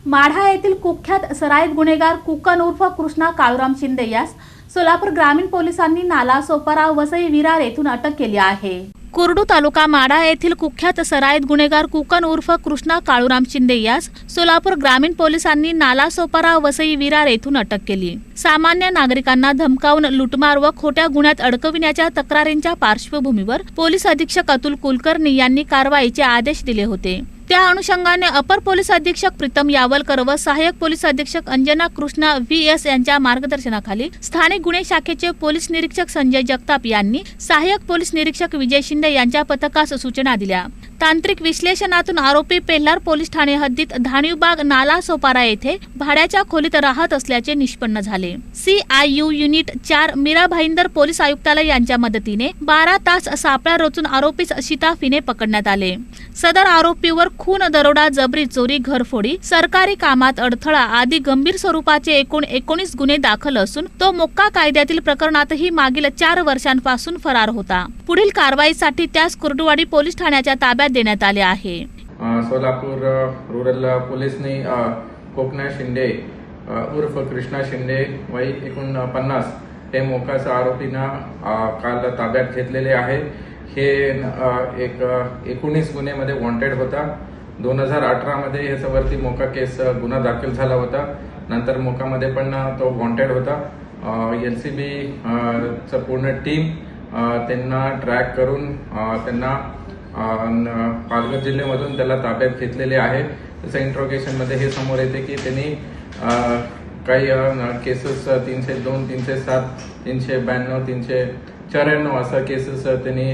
माढा येथील कुख्यात सराईत गुन्हेगार कुकन उर्फ कृष्णा काळूराम शिंदे यास सोलापूर ग्रामीण पोलिसांनी नालासोपारा वसई विरार येथून अटक केली आहे। कुर्डू तालुका माढा येथील कुख्यात सराईत गुन्हेगार कुकन उर्फ कृष्णा काळूराम शिंदे यास सोलापूर ग्रामीण पोलिसांनी नालासोपारा वसई विरार येथून अटक केली। सामान्य नागरिकांना धमकावून लुटमार व खोट्या गुन्ह्यात अडकविण्याच्या तक्रारींच्या पार्श्वभूमीवर पोलीस अधीक्षक अतुल कुलकर्णी यांनी कारवाईचे आदेश दिले होते। त्या अनुषंगाने अपर पोलीस अधीक्षक प्रीतम यावलकर व सहाय्यक पोलीस अधीक्षक अंजना कृष्णा व्हीएस यांच्या मार्गदर्शनाखाली स्थानिक गुन्हे शाखेचे पोलीस निरीक्षक संजय जगताप यांनी सहाय्यक पोलीस निरीक्षक विजय शिंदे यांच्या पथकास सूचना दिल्या। तांत्रिक विश्लेषणातून आरोपी पेल्हार पोलीस ठाणे हद्दीत धाणीवबाग नालासोपारा येथे भाड्याच्या खोलीत राहत असल्याचे निष्पन्न झाले। CIU unit 4 Mira Bhayandar police आयुक्तालय यांच्या मदतीने 12 तास सापळा रचून आरोपीस शिताफीने पकडण्यात आले। सदर आरोपीवर खून, दरोडा, जबरी, चोरी, घरफोडी, सरकारी कामात अडथळा आदी गंभीर स्वरूपाचे एकूण 19 गुन्हे दाखल असून तो मोक्का कायद्यातील प्रकरणातही मागील 4 वर्षांपासून फरार होता। पुढील कारवाईसाठी त्यास कुर्डुवाडी पोलीस ठाण्याच्या ताब्यात देण्यात आले आहे। सोलापूर रूरल पोलीसने कोकणा शिंदे उर्फ कृष्णा शिंदे वय 49 हे मोक्काचा आरोपींना काल ताब्यात घेतलेले आहे। हे एक 19 गुन्ह्यामध्ये वॉन्टेड होता। 2018 मध्ये ह्याच्यावरती मोका केस गुन्हा दाखल झाला होता। नंतर मोकामध्ये पण तो वॉन्टेड होता। LCB चा पूर्ण टीम त्यांना ट्रॅक करून त्यांना पालघर जिल्ह्यामधून त्याला ताब्यात घेतलेले आहे। त्याच्या इंट्रोगेशन मध्ये हे समोर येते की त्यांनी काही केसेस 302, 307, 392, 394 असा केसेस त्यांनी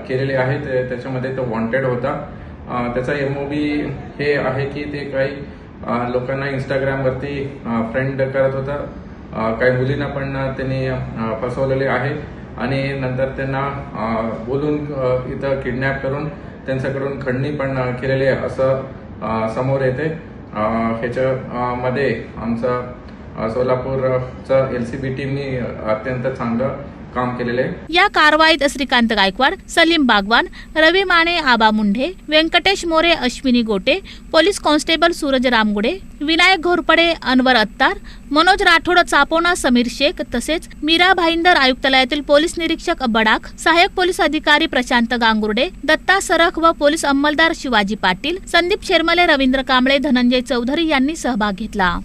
केलेले आहेत। त्याच्यामध्ये तो वॉन्टेड होता। त्याचा MOB हे आहे की ते काही लोकांना इंस्टाग्रामवरती फ्रेंड करत होता। काही मुलींना पण त्यांनी फसवलेले आहे आणि नंतर त्यांना बोलून इथं किडनॅप करून त्यांच्याकडून खंडणी पण केलेली आहे असं समोर येते। ह्याच्यामध्ये आमचा सोलापूरचा LCB टीमनी अत्यंत चांगलं काम केलेले। या कारवाईत श्रीकांत गायकवाड, सलीम बागवान, रवी माने, आबा मुंढे, व्यंकटेश मोरे, अश्विनी गोटे, पोलीस कॉन्स्टेबल सूरज रामगुडे, विनायक घोरपडे, अनवर अत्तार, मनोज राठोड, चापोना, समीर शेख तसेच मीरा भाईंदर आयुक्तालयातील पोलीस निरीक्षक बडाख, सहाय्यक पोलीस अधिकारी प्रशांत गांगुर्डे, दत्ता सरख व पोलीस अंमलदार शिवाजी पाटील, संदीप शेरमले, रवींद्र कांबळे, धनंजय चौधरी यांनी सहभाग घेतला।